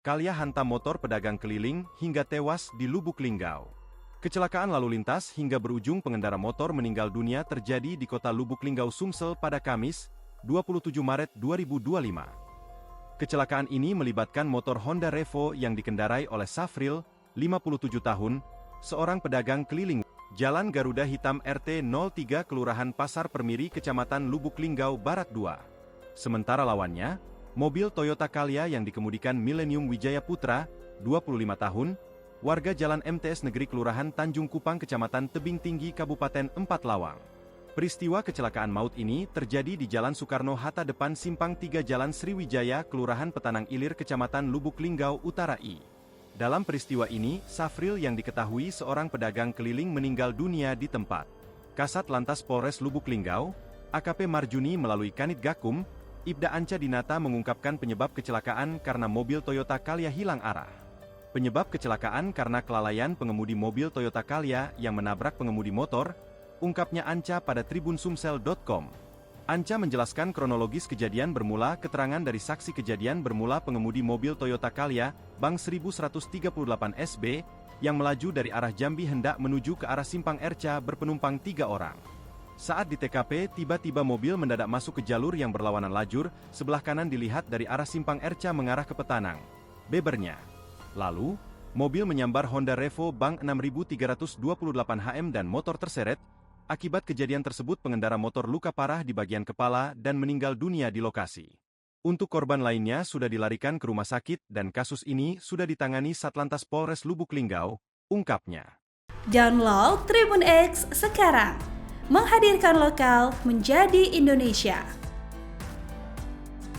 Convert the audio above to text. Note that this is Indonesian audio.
Kalia hantam motor pedagang keliling hingga tewas di Lubuk Linggau. Kecelakaan lalu lintas hingga berujung pengendara motor meninggal dunia terjadi di kota Lubuk Linggau, Sumsel pada Kamis, 27 Maret 2025. Kecelakaan ini melibatkan motor Honda Revo yang dikendarai oleh Safril, 57 tahun, seorang pedagang keliling, Jalan Garuda Hitam RT 03 Kelurahan Pasar Permiri, Kecamatan Lubuk Linggau Barat 2. Sementara lawannya, mobil Toyota Calya yang dikemudikan Millennium Wijaya Putra, 25 tahun, warga Jalan MTS Negeri Kelurahan Tanjung Kupang Kecamatan Tebing Tinggi Kabupaten Empat Lawang. Peristiwa kecelakaan maut ini terjadi di Jalan Soekarno-Hatta depan Simpang 3 Jalan Sriwijaya, Kelurahan Petanang Ilir, Kecamatan Lubuk Linggau Utara I. Dalam peristiwa ini, Safril yang diketahui seorang pedagang keliling meninggal dunia di tempat. Kasat Lantas Polres Lubuk Linggau, AKP Marjuni melalui Kanit Gakum, Ibda Anca Dinata mengungkapkan penyebab kecelakaan karena mobil Toyota Calya hilang arah. Penyebab kecelakaan karena kelalaian pengemudi mobil Toyota Calya yang menabrak pengemudi motor, ungkapnya Anca pada tribunsumsel.com. Anca menjelaskan kronologis kejadian bermula keterangan dari saksi kejadian bermula pengemudi mobil Toyota Calya, Bang 1138 SB, yang melaju dari arah Jambi hendak menuju ke arah Simpang Erca berpenumpang 3 orang. Saat di TKP, tiba-tiba mobil mendadak masuk ke jalur yang berlawanan lajur, sebelah kanan dilihat dari arah Simpang Erca mengarah ke Petanang, bebernya. Lalu, mobil menyambar Honda Revo Bang 6328 HM dan motor terseret. Akibat kejadian tersebut pengendara motor luka parah di bagian kepala dan meninggal dunia di lokasi. Untuk korban lainnya sudah dilarikan ke rumah sakit dan kasus ini sudah ditangani Satlantas Polres Lubuk Linggau, ungkapnya. Download Tribun X sekarang, menghadirkan lokal menjadi Indonesia.